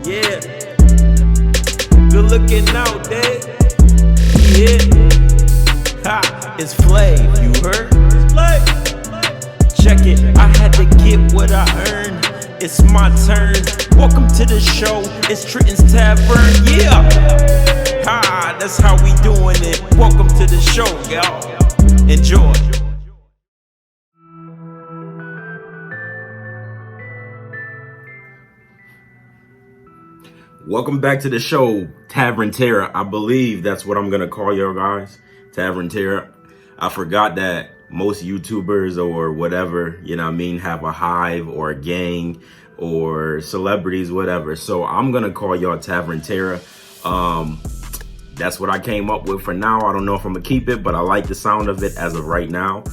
Yeah. Good looking out there. Yeah. Ha, it's Flav, you heard? It's Flav. Check it, I had to get what I earned. It's my turn. Welcome to the show. It's Trenton's Tavern. Yeah. Ha, that's how we doing it. Welcome to the show, y'all. Enjoy. Welcome back to the show, Tavern Terror. I believe that's what I'm gonna call y'all guys, Tavern Terror. I forgot that most YouTubers or whatever, you know what I mean, have a hive or a gang or celebrities, whatever. So I'm gonna call y'all Tavern Terror. That's what I came up with for now. I don't know if I'm gonna keep it, but I like the sound of it as of right now.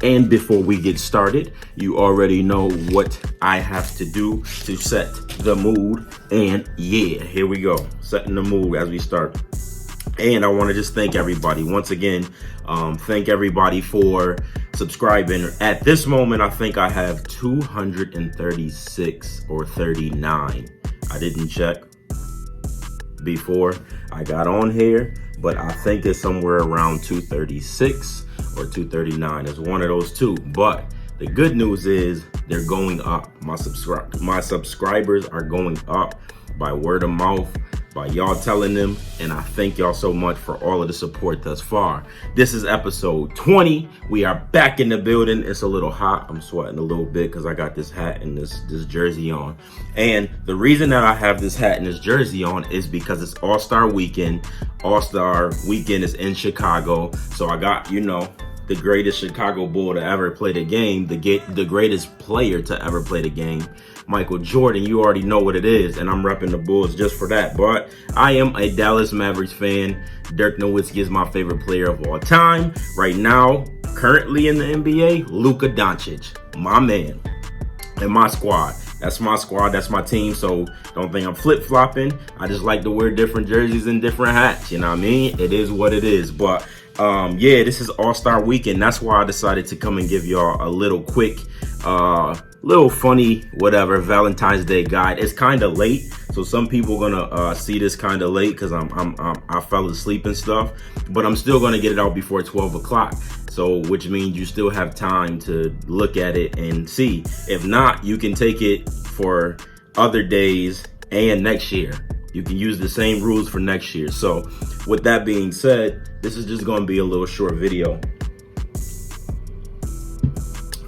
And before we get started, you already know what I have to do to set the mood. And yeah, here we go, setting the mood as we start. And I want to just thank everybody once again. Thank everybody for subscribing. At this moment, I think I have 236 or 39. I didn't check before I got on here, but I think it's somewhere around 236 or 239. It's one of those two. But the good news is they're going up. My subscribers are going up by word of mouth, by y'all telling them, and I thank y'all so much for all of the support thus far. This is episode 20. We are back in the building. It's a little hot. I'm sweating a little bit because I got this hat and this jersey on. And the reason that I have this hat and this jersey on is because it's All-Star Weekend. All-Star Weekend is in Chicago. So I got, you know, the greatest Chicago Bull to ever play the game, the greatest player to ever play the game, Michael Jordan. You already know what it is, and I'm repping the Bulls just for that. But I am a Dallas Mavericks fan. Dirk Nowitzki is my favorite player of all time. Right now, currently in the NBA, Luka Doncic, my man, and my squad. That's my squad, that's my team, so don't think I'm flip-flopping. I just like to wear different jerseys and different hats, you know what I mean? It is what it is, but yeah, this is All-Star Weekend. That's why I decided to come and give y'all a little quick, little funny, whatever, Valentine's Day guide. It's kind of late, so some people gonna see this kind of late because I fell asleep and stuff, but I'm still gonna get it out before 12 o'clock. So, which means you still have time to look at it and see. If not, you can take it for other days and next year. You can use the same rules for next year. So, with that being said, this is just going to be a little short video.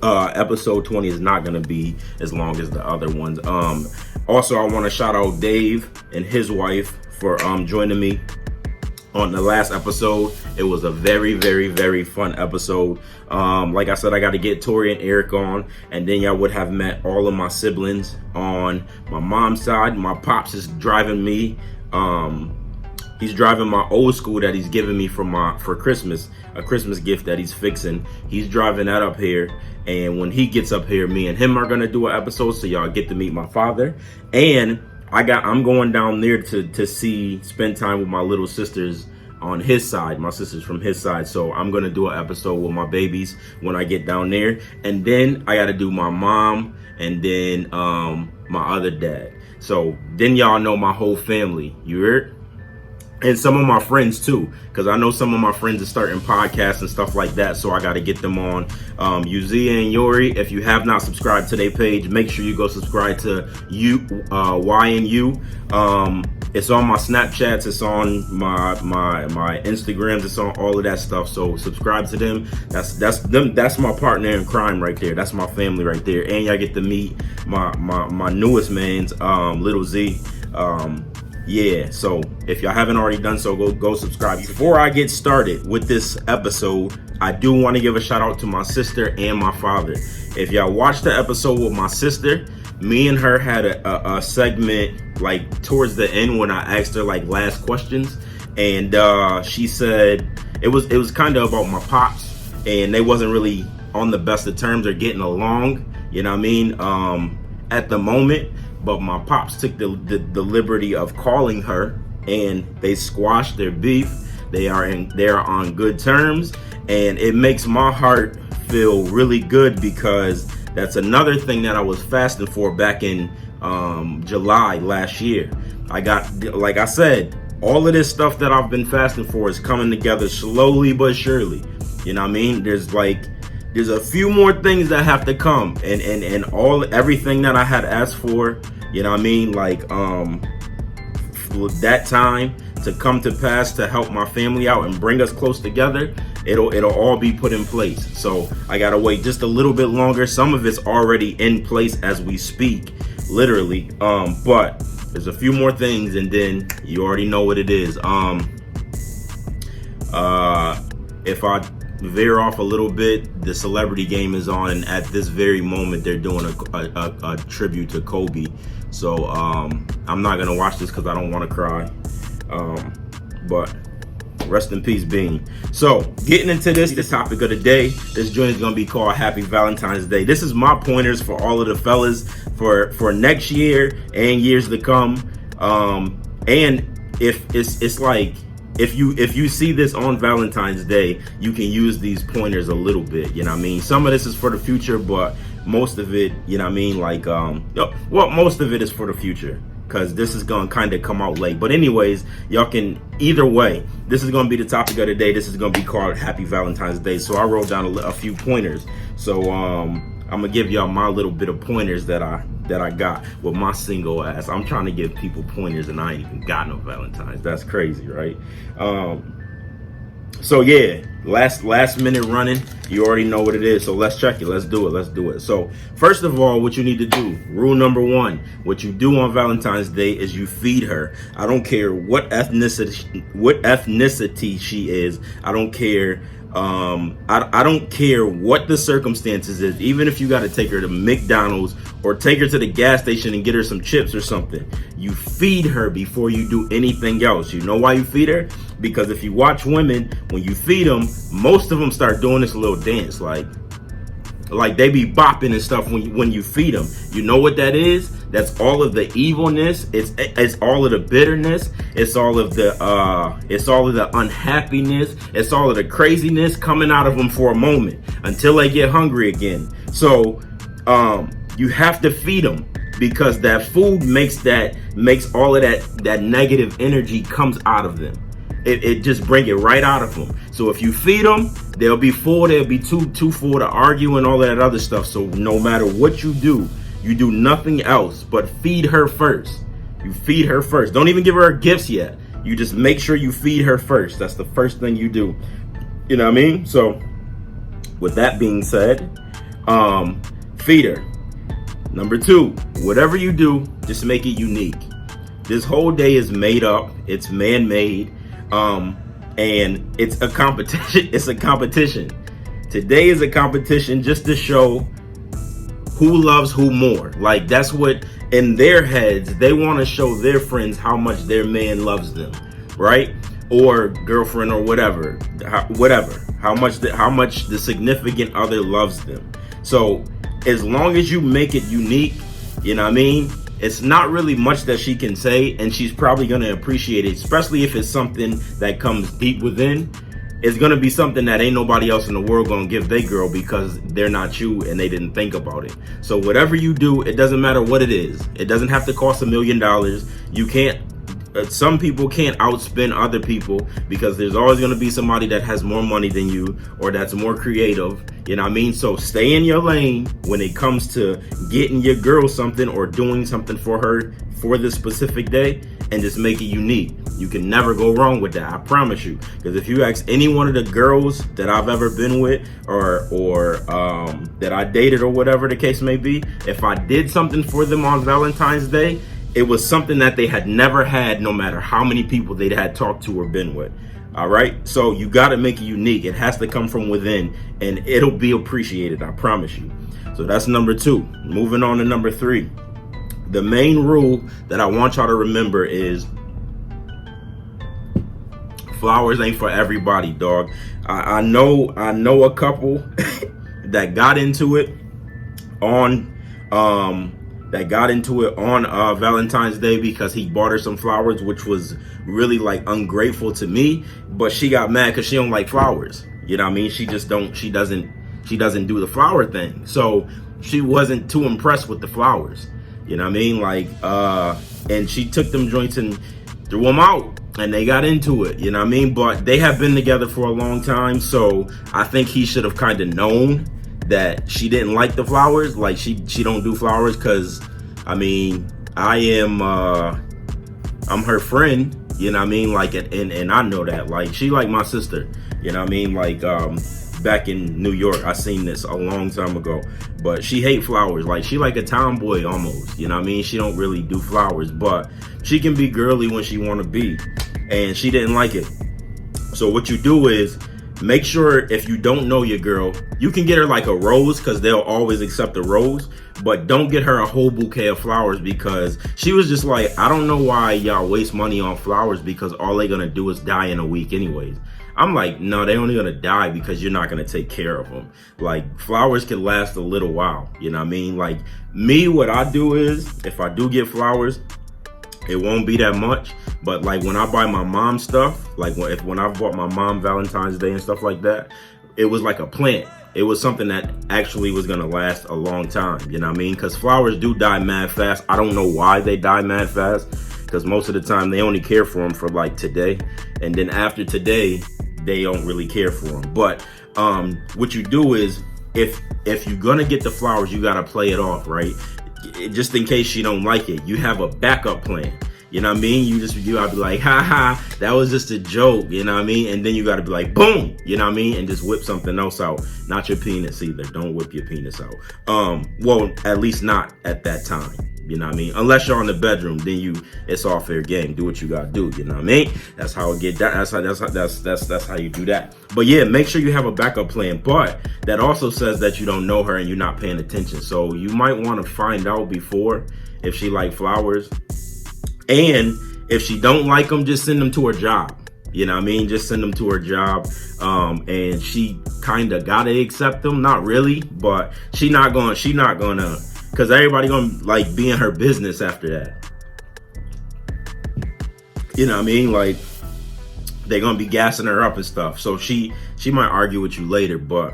Episode 20 is not going to be as long as the other ones. Also, I want to shout out Dave and his wife for joining me on the last episode. It was a very, very, very fun episode. Like I said, I got to get Tori and Eric on, and then y'all would have met all of my siblings on my mom's side. My pops is driving me. He's driving my old school that he's giving me for Christmas, a Christmas gift that he's fixing. He's driving that up here, and when he gets up here, me and him are gonna do an episode, so y'all get to meet my father. And I'm going down there to spend time with my little sisters on his side, my sisters from his side. So I'm gonna do an episode with my babies when I get down there. And then I gotta do my mom and then my other dad. So then y'all know my whole family, you heard? And some of my friends too, because I know some of my friends are starting podcasts and stuff like that, so I got to get them on. Uzia and Yori, if you have not subscribed to their page, make sure you go subscribe to YNU. It's on my Snapchats, it's on my Instagrams, it's on all of that stuff. So subscribe to them. That's my partner in crime right there. That's my family right there. And y'all get to meet my newest man's Little Z. Yeah, so if y'all haven't already done so, go subscribe. Before I get started with this episode, I do want to give a shout out to my sister and my father. If y'all watched the episode with my sister, me and her had a segment like towards the end when I asked her like last questions, and she said it was kind of about my pops, and they wasn't really on the best of terms or getting along, you know what I mean, at the moment. But my pops took the liberty of calling her, and they squashed their beef. They are on good terms, and it makes my heart feel really good because That's another thing that I was fasting for back in July last year. I got, like I said, all of this stuff that I've been fasting for is coming together slowly but surely. You know what I mean? There's a few more things that have to come, and everything that I had asked for, you know what I mean? Like that time to come to pass to help my family out and bring us close together, it'll all be put in place. So I gotta wait just a little bit longer. Some of it's already in place as we speak, literally. But there's a few more things, and then you already know what it is. If I veer off a little bit, the Celebrity Game is on, and at this very moment they're doing a tribute to Kobe. So I'm not gonna watch this because I don't want to cry. But rest in peace, Bean. So getting into the topic of the day, this joint is gonna be called Happy Valentine's Day. This is my pointers for all of the fellas for next year and years to come. And if it's like, if you see this on Valentine's Day, you can use these pointers a little bit, you know what I mean? Some of this is for the future, but most of it, you know what I mean, like most of it is for the future, because this is gonna kind of come out late. But anyways, y'all can, either way, this is gonna be the topic of the day. This is gonna be called Happy Valentine's Day. So I wrote down a few pointers. So I'm gonna give y'all my little bit of pointers that I got with my single ass. I'm trying to give people pointers and I ain't even got no Valentine's. That's crazy, right? So yeah, last minute running. You already know what it is. So let's check it. Let's do it. So first of all, what you need to do, rule number one, what you do on Valentine's Day is you feed her. I don't care what ethnicity she is. I don't care. I don't care what the circumstances is. Even if you got to take her to McDonald's or take her to the gas station and get her some chips or something, you feed her before you do anything else. You know why you feed her? Because if you watch women, when you feed them, most of them start doing this little dance, like they be bopping and stuff when you feed them. You know what that is? That's all of the evilness. It's all of the bitterness. It's all of the unhappiness. It's all of the craziness coming out of them for a moment until they get hungry again. So you have to feed them, because that food makes all of that negative energy comes out of them. It just bring it right out of them. So if you feed them, they'll be full. They'll be too full to argue and all that other stuff. So no matter what you do nothing else but feed her first. You feed her first. Don't even give her gifts yet. You just make sure you feed her first. That's the first thing you do. You know what I mean? So with that being said, feed her. Number two, whatever you do, just make it unique. This whole day is made up. It's man-made. And it's a competition. It's a competition. Today is a competition just to show who loves who more. Like, that's what, in their heads, they want to show their friends how much their man loves them, right? Or girlfriend or whatever, how much the significant other loves them. So as long as you make it unique, you know what I mean? It's not really much that she can say, and she's probably going to appreciate it, especially if it's something that comes deep within. It's going to be something that ain't nobody else in the world going to give they girl, because they're not you and they didn't think about it. So whatever you do, it doesn't matter what it is. It doesn't have to cost $1 million. You can't, some people can't outspend other people, because there's always going to be somebody that has more money than you or that's more creative. You know what I mean? So stay in your lane when it comes to getting your girl something or doing something for her for this specific day, and just make it unique. You can never go wrong with that, I promise you. Because if you ask any one of the girls that I've ever been with or that I dated or whatever the case may be, if I did something for them on Valentine's Day, it was something that they had never had, no matter how many people they had talked to or been with. All right, so you got to make it unique. It has to come from within, and it'll be appreciated, I promise you. So that's number two. Moving on to number three. The main rule that I want y'all to remember is flowers ain't for everybody, dog. I know a couple that got into it on Valentine's Day because he bought her some flowers, which was really like ungrateful to me. But she got mad because she don't like flowers. You know what I mean? She doesn't do the flower thing. So she wasn't too impressed with the flowers. You know what I mean? Like, and she took them joints and threw them out, and they got into it. You know what I mean? But they have been together for a long time, so I think he should have kind of known that she didn't like the flowers. Like, she don't do flowers, because I mean, I'm her friend. You know what I mean? Like, and I know that. Like, she like my sister. You know what I mean? Like, back in New York, I seen this a long time ago. But she hate flowers. Like, she like a tomboy almost. You know what I mean? She don't really do flowers, but she can be girly when she want to be. And she didn't like it. So what you do is, make sure, if you don't know your girl, you can get her like a rose, because they'll always accept a rose. But don't get her a whole bouquet of flowers, because she was just like, I don't know why y'all waste money on flowers, because all they're gonna do is die in a week anyways. I'm like, no, they only gonna die because you're not gonna take care of them. Like, flowers can last a little while. You know what I mean? Like, me, what I do is, if I do get flowers, it won't be that much. But like, when I buy my mom stuff, like when I bought my mom Valentine's Day and stuff like that, it was like a plant. It was something that actually was gonna last a long time. You know what I mean? Because flowers do die mad fast. I don't know why they die mad fast, because most of the time they only care for them for like today, and then after today they don't really care for them. But what you do is, if you're gonna get the flowers, you gotta play it off, right? Just in case she don't like it, you have a backup plan. You know what I mean? You gotta be like, ha ha, that was just a joke, you know what I mean? And then you gotta be like, boom, you know what I mean? And just whip something else out. Not your penis either. Don't whip your penis out. Well, at least not at that time. You know what I mean? Unless you're in the bedroom, then it's all fair game. Do what you gotta do. You know what I mean? That's how it get done. That's how you do that. But yeah, make sure you have a backup plan. But that also says that you don't know her and you're not paying attention. So you might want to find out before if she like flowers. And if she don't like them, just send them to her job. You know what I mean? Just send them to her job. And she kind of gotta accept them. Not really, but she not gonna, because everybody gonna like be in her business after that. You know what I mean? Like, they're gonna be gassing her up and stuff. So she might argue with you later, but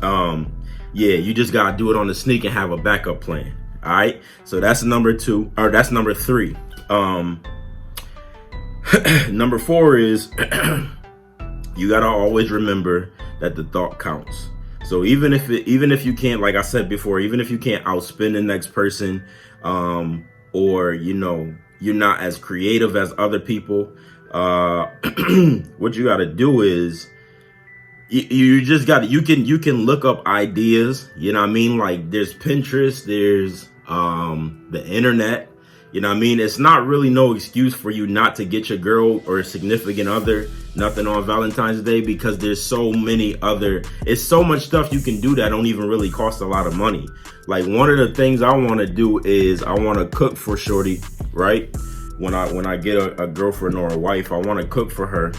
yeah, you just gotta do it on the sneak and have a backup plan. All right, so that's number 2, or that's number 3. Number 4 is you gotta always remember that the thought counts. So even if you can't, like I said before, even if you can't outspend the next person, or you know, you're not as creative as other people, what you gotta do is you just gotta, you can look up ideas. You know what I mean? Like, there's Pinterest, there's the internet. You know what I mean? It's not really no excuse for you not to get your girl or a significant other nothing on Valentine's Day, because there's so much stuff you can do that don't even really cost a lot of money. Like, one of the things I want to do is I want to cook for shorty, right? When I get a girlfriend or a wife, I want to cook for her,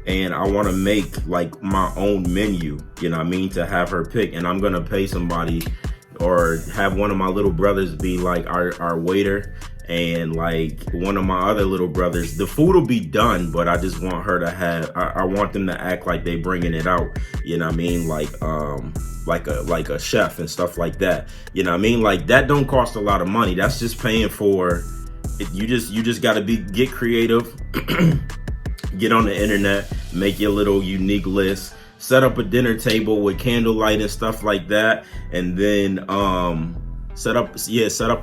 and I want to make like my own menu, you know what I mean, to have her pick. And I'm gonna pay somebody, or have one of my little brothers be like our waiter, and like one of my other little brothers. The food will be done, but I just want her to have, I want them to act like they bringing it out, you know what I mean, like a chef and stuff like that. You know what I mean? Like, that don't cost a lot of money. That's just paying for it. You just gotta get creative. Get on the internet, make your little unique list, set up a dinner table with candlelight and stuff like that, and then set up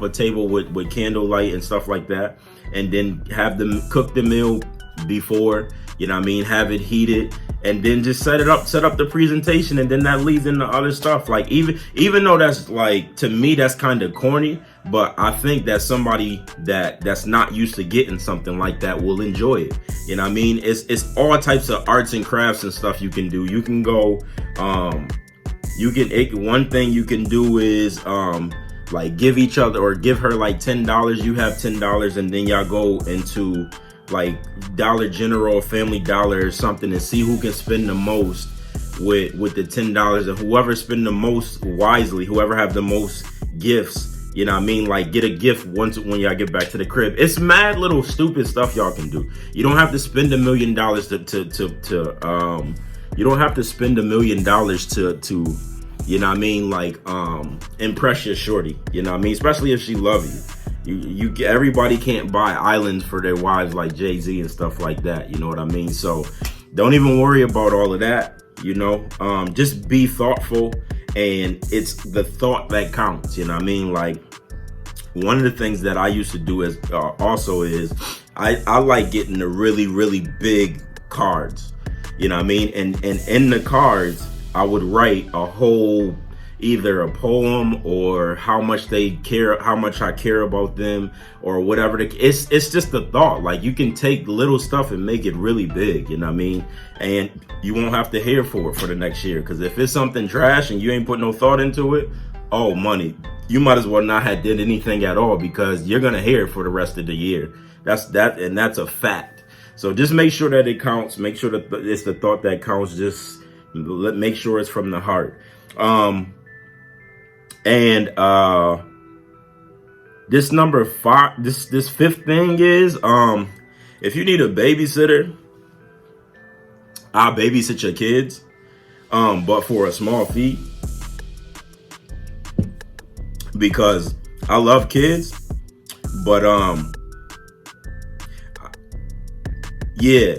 a table with candlelight and stuff like that, and then have them cook the meal before, you know what I mean, have it heated, and then just set up the presentation, and then that leads into other stuff. Like, even though that's, like, to me that's kind of corny, but I think that somebody that's not used to getting something like that will enjoy it. You know what I mean? It's all types of arts and crafts and stuff you can do. You can go, one thing you can do is like give each other, or give her like $10. You have $10, and then y'all go into like Dollar General or Family Dollar or something, and see who can spend the most with the $10. And whoever spend the most wisely, whoever have the most gifts, you know what I mean, like, get a gift once when y'all get back to the crib. It's mad little stupid stuff y'all can do. You don't have to spend $1 million you don't have to spend $1 million You know what I mean? Like, impress your shorty. You know what I mean? Especially if she love you. Everybody can't buy islands for their wives like Jay-Z and stuff like that. You know what I mean? So don't even worry about all of that. You know, just be thoughtful, and it's the thought that counts. You know what I mean? Like, one of the things that I used to do is I like getting the really, really big cards. You know what I mean? And in the cards, I would write a whole, either a poem or how much they care, how much I care about them, or whatever. It's just a thought. Like, you can take little stuff and make it really big. You know what I mean? And you won't have to hear for it for the next year. Because if it's something trash and you ain't put no thought into it, oh, money, you might as well not have did anything at all, because you're gonna hear it for the rest of the year. That's a fact. So just make sure that it counts. Make sure that it's the thought that counts. Just make sure it's from the heart. This number 5, this fifth thing is, if you need a babysitter, I'll babysit your kids, but for a small fee, because I love kids, but yeah,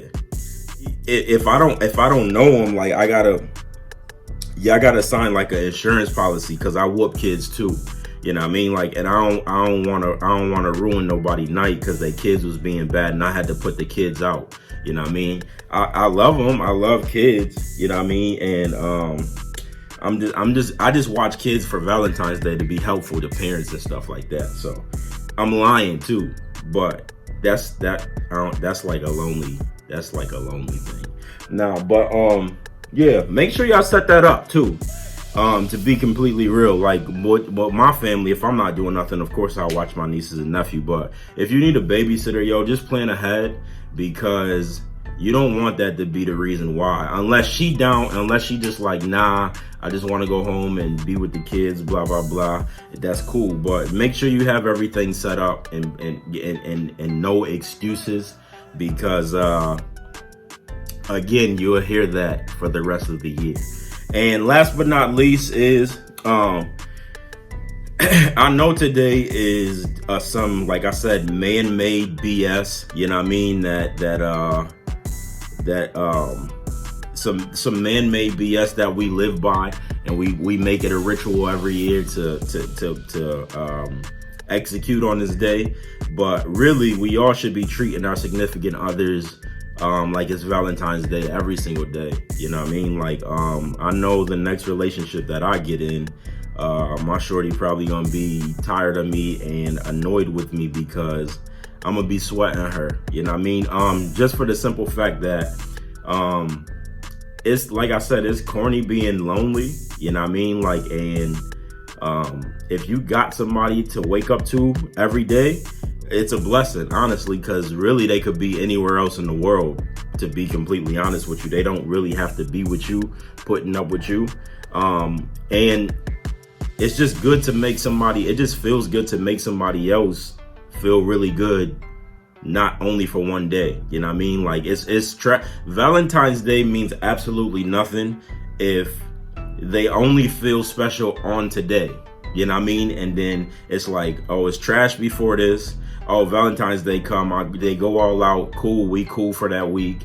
if I don't know them, like, I gotta sign like an insurance policy, because I whoop kids too. You know what I mean? Like, and I don't wanna ruin nobody's night because their kids was being bad and I had to put the kids out. You know what I mean? I love them. I love kids. You know what I mean? And I just watch kids for Valentine's Day to be helpful to parents and stuff like that. So I'm lying too, but that's like a lonely thing. Now, but yeah, make sure y'all set that up too. To be completely real, like, what my family, if I'm not doing nothing, of course I'll watch my nieces and nephew. But if you need a babysitter, yo, just plan ahead, because you don't want that to be the reason why. Unless she just like, nah, I just want to go home and be with the kids, blah blah blah. That's cool, but make sure you have everything set up and no excuses, because again, you'll hear that for the rest of the year. And last but not least is, I know today is some, like I said, man-made BS. You know what I mean? Some man-made BS that we live by, and we make it a ritual every year to execute on this day. But really, we all should be treating our significant others like it's Valentine's Day every single day. You know what I mean? Like, I know the next relationship that I get in, my shorty probably gonna be tired of me and annoyed with me, because I'm gonna be sweating her. You know what I mean? Just for the simple fact that, it's like I said, it's corny being lonely. You know what I mean? Like, and if you got somebody to wake up to every day, it's a blessing, honestly, because really they could be anywhere else in the world, to be completely honest with you. They don't really have to be with you, putting up with you. And it's just good to make somebody, it just feels good to make somebody else feel really good, not only for one day. You know what I mean? Like, Valentine's Day means absolutely nothing if they only feel special on today. You know what I mean? And then it's like, oh, it's trash before this. Oh, Valentine's Day they go all out. Cool, we cool for that week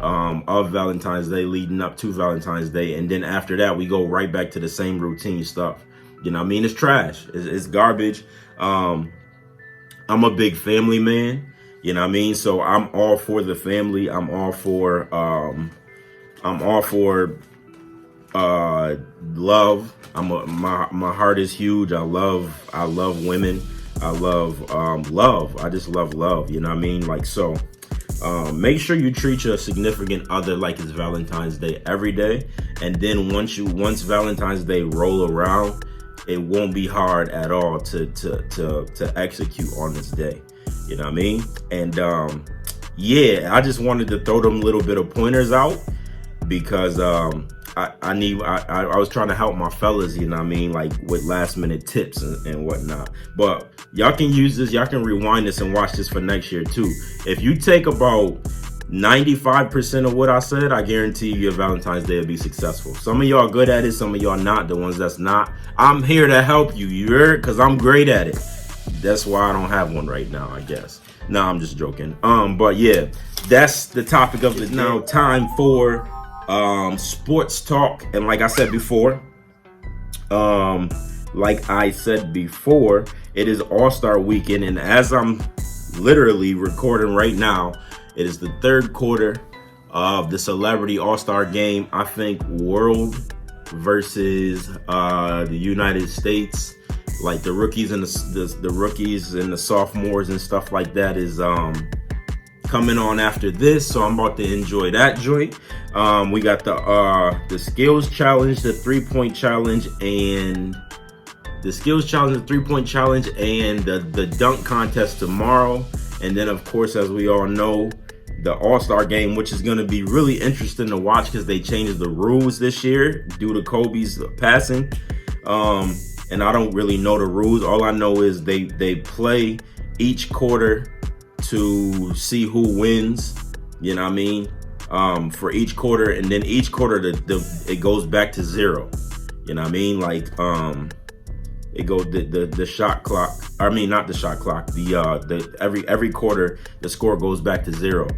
of Valentine's Day, leading up to Valentine's Day. And then after that, we go right back to the same routine stuff. You know what I mean? It's trash. It's garbage. I'm a big family man. You know what I mean? So I'm all for the family. I'm all for love. My heart is huge. I love women. I love love. I just love love. You know what I mean? Like, so make sure you treat your significant other like it's Valentine's Day every day. And then once Valentine's Day roll around, it won't be hard at all to execute on this day. You know what I mean? And yeah, I just wanted to throw them little bit of pointers out, because I was trying to help my fellas, you know what I mean, like with last minute tips and whatnot. But y'all can use this, y'all can rewind this and watch this for next year too. If you take about 95% of what I said, I guarantee you your Valentine's Day will be successful. Some of y'all good at it, some of y'all not. The ones that's not, I'm here to help you. You heard? Because I'm great at it. That's why I don't have one right now, I guess. No, I'm just joking. But yeah, that's the topic of it now. Time for sports talk. And like I said before, it is All-Star Weekend, and as I'm literally recording right now, it is the third quarter of the Celebrity All-Star Game. I think world versus the United States, like the rookies and the rookies and the sophomores and stuff like that, is coming on after this. So I'm about to enjoy that joint. We got the skills challenge, the 3-point challenge, and the skills challenge, the 3-point challenge, and the dunk contest tomorrow. And then, of course, as we all know, the All-Star Game, which is going to be really interesting to watch because they changed the rules this year due to Kobe's passing. And I don't really know the rules. All I know is they play each quarter to see who wins. You know what I mean? For each quarter, and then each quarter it goes back to 0. You know what I mean? Like it goes the shot clock. I mean, not the shot clock. Every quarter the score goes back to 0.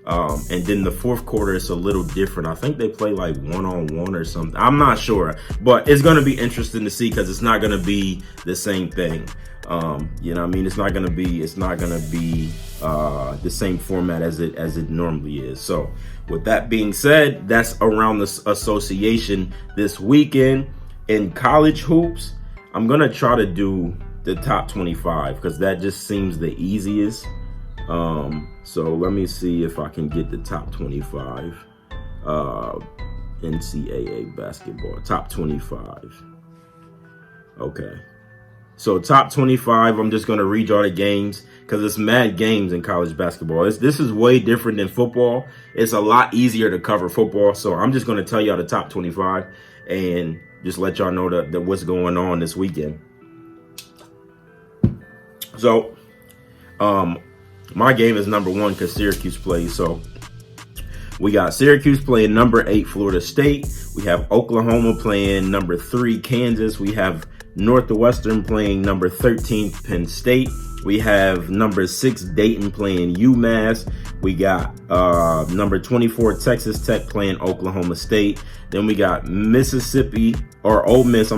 And then the fourth quarter is a little different. I think they play like 1-on-1 or something. I'm not sure, but it's gonna be interesting to see because it's not gonna be the same thing. You know what I mean? It's not gonna be the same format as it normally is. So with that being said, that's around the association this weekend. In college hoops, I'm gonna try to do the top 25 because that just seems the easiest. So let me see if I can get the top 25 NCAA basketball. Top 25. Okay. So top 25, I'm just gonna read y'all the games because it's mad games in college basketball. This is way different than football. It's a lot easier to cover football. So I'm just gonna tell y'all the top 25 and just let y'all know that what's going on this weekend. So, my game is number 1 because Syracuse plays. So we got Syracuse playing number 8 Florida State. We have Oklahoma playing number 3 Kansas. We have Northwestern playing number 13 Penn State. We have number 6 Dayton playing UMass. We got number 24 Texas Tech playing Oklahoma State. Then we got Ole Miss,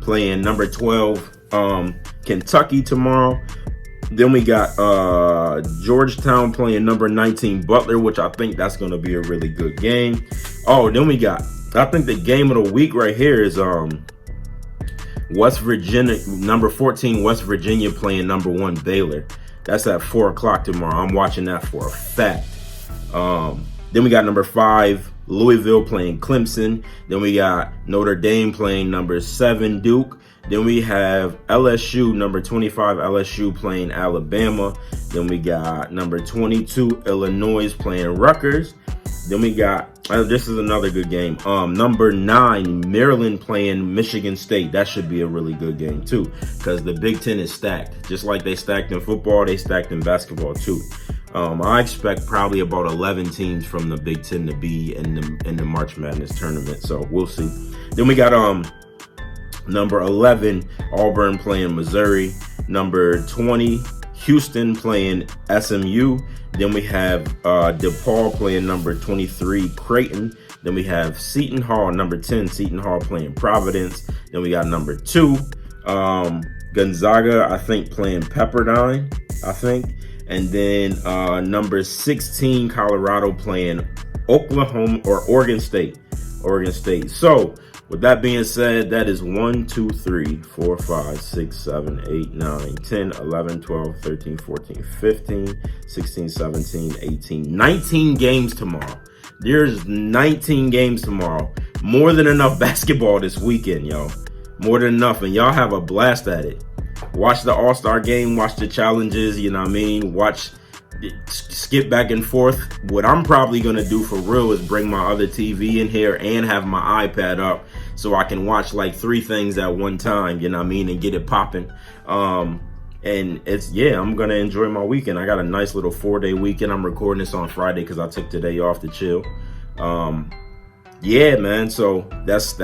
playing number 12 Kentucky tomorrow. Then we got Georgetown playing number 19 Butler, which I think that's going to be a really good game. Oh, then we got, I think the game of the week right here is West Virginia, number 14 West Virginia playing number 1 Baylor. That's at 4 o'clock tomorrow. I'm watching that for a fact. Then we got number 5 Louisville playing Clemson. Then we got Notre Dame playing number 7 Duke. Then we have LSU, number 25 LSU playing Alabama. Then we got number 22 Illinois playing Rutgers. Then we got, this is another good game, number 9 Maryland playing Michigan State. That should be a really good game too because the Big Ten is stacked. Just like they stacked in football, they stacked in basketball too. I expect probably about 11 teams from the Big Ten to be in the March Madness tournament. So we'll see. Then we got number 11 Auburn playing Missouri. Number 20 Houston playing SMU. Then we have DePaul playing number 23 Creighton. Then we have Seton Hall, number 10 Seton Hall playing Providence. Then we got number 2 Gonzaga, I think, playing Pepperdine, I think. And then number 16 Colorado playing Oklahoma or Oregon State. So with that being said, that is 1, 2, 3, 4, 5, 6, 7, 8, 9, 10, 11, 12, 13, 14, 15, 16, 17, 18, 19 games tomorrow. There's 19 games tomorrow. More than enough basketball this weekend, yo. More than enough, and y'all have a blast at it. Watch the All-Star Game, watch the challenges, you know what I mean? Skip back and forth. What I'm probably going to do for real is bring my other TV in here and have my iPad up so I can watch like 3 things at one time, you know what I mean, and get it popping. And I'm gonna enjoy my weekend. I got a nice little 4-day weekend. I'm recording this on Friday because I took today off to chill. Yeah, man. So that's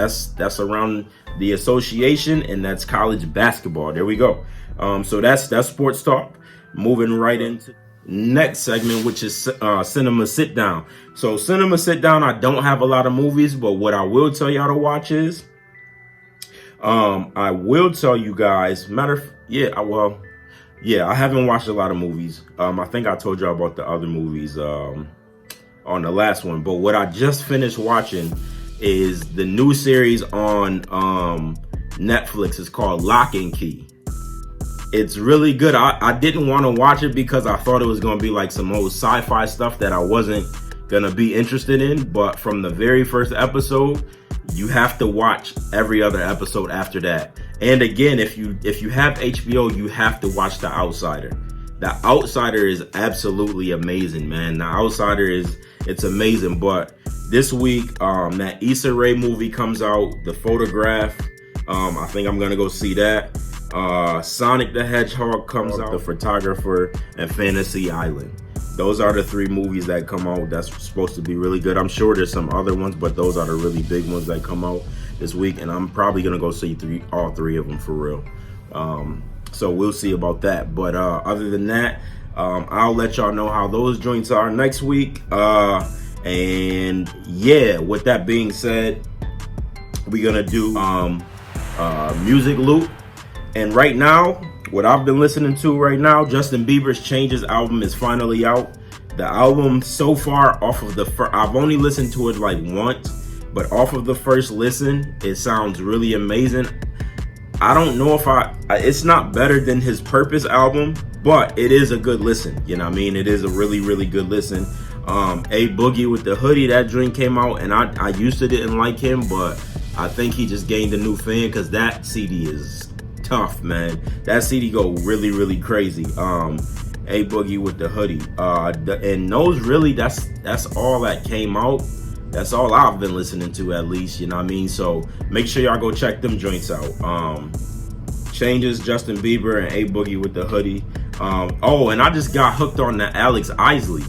around the association, and that's college basketball. There we go. So that's sports talk. Moving right into next segment, which is cinema sit down. So cinema sit down, I don't have a lot of movies, but what I will tell y'all to watch is I will tell you guys, I haven't watched a lot of movies. I think I told y'all about the other movies on the last one, but what I just finished watching is the new series on Netflix. It's called Lock and Key. It's really good. I didn't want to watch it because I thought it was going to be like some old sci-fi stuff that I wasn't going to be interested in, but from the very first episode, you have to watch every other episode after that. And again, if you have HBO, you have to watch The Outsider. The Outsider is absolutely amazing, man. The Outsider it's amazing. But this week, that Issa Rae movie comes out, The Photograph. I think I'm gonna go see that. Sonic the Hedgehog comes out, The Photographer, and Fantasy Island. Those are the 3 movies that come out that's supposed to be really good. I'm sure there's some other ones, but those are the really big ones that come out this week, and I'm probably gonna go see all 3 of them for real. So we'll see about that. But other than that, I'll let y'all know how those joints are next week. And yeah, with that being said, we're gonna do music loop. And right now, what I've been listening to right now, Justin Bieber's Changes album is finally out. The album so far, off of I've only listened to it like once, but off of the first listen, it sounds really amazing. I don't know if it's not better than his Purpose album, but it is a good listen. You know what I mean? It is a really, really good listen. A Boogie with the Hoodie, that drink came out, and I used to didn't like him, but I think he just gained a new fan because that CD is tough, man. That CD go really, really crazy. A Boogie with the Hoodie. And those really, that's all that came out. That's all I've been listening to, at least, you know what I mean? So make sure y'all go check them joints out. Changes, Justin Bieber, and A Boogie with the Hoodie. And I just got hooked on the Alex Isley.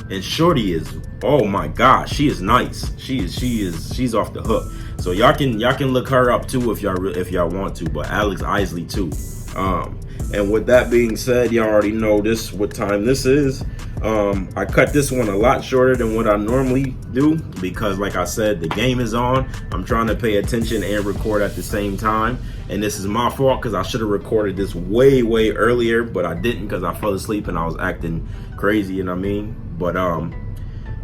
And Shorty is, oh my gosh, she is nice. She's off the hook. So y'all can look her up too if y'all want to, but Alex Isley too. And with that being said, y'all already know what time this is. I cut this one a lot shorter than what I normally do because, like I said, the game is on. I'm trying to pay attention and record at the same time. And this is my fault because I should have recorded this way, way earlier, but I didn't because I fell asleep and I was acting crazy, you know what I mean? But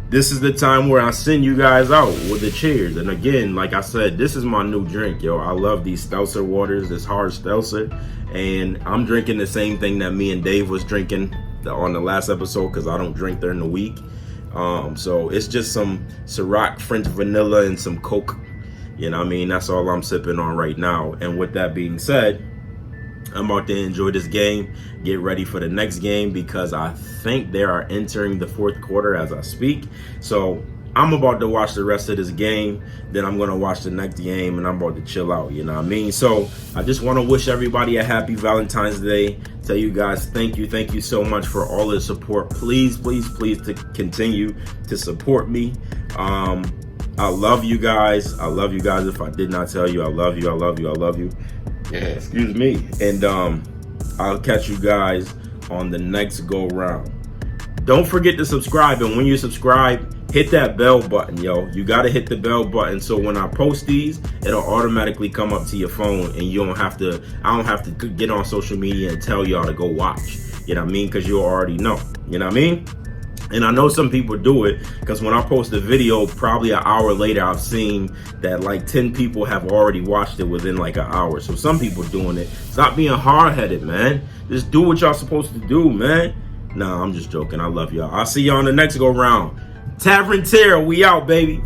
this is the time where I send you guys out with the cheers. And again, like I said, this is my new drink, yo. I love these Stelzer waters, this hard Stelzer. And I'm drinking the same thing that me and Dave was drinking on the last episode because I don't drink during the week. So it's just some Ciroc French vanilla and some Coke. You know what I mean? That's all I'm sipping on right now. And with that being said, I'm about to enjoy this game, get ready for the next game because I think they are entering the 4th quarter as I speak. So I'm about to watch the rest of this game, then I'm going to watch the next game, and I'm about to chill out, you know what I mean? So I just want to wish everybody a happy Valentine's Day. Tell you guys thank you so much for all the support. Please to continue to support me. I love you guys. If I did not tell you, I love you. Yeah, excuse me. And I'll catch you guys on the next go round. Don't forget to subscribe, and when you subscribe, hit that bell button, yo. You gotta hit the bell button so when I post these, it'll automatically come up to your phone, and I don't have to get on social media and tell y'all to go watch. You know what I mean? Because you already know. You know what I mean? And I know some people do it because when I post a video, probably an hour later, I've seen that like 10 people have already watched it within like an hour. So some people doing it. Stop being hard-headed, man. Just do what y'all supposed to do, man. Nah, I'm just joking. I love y'all. I'll see y'all on the next go round. Tavern Terror, we out, baby.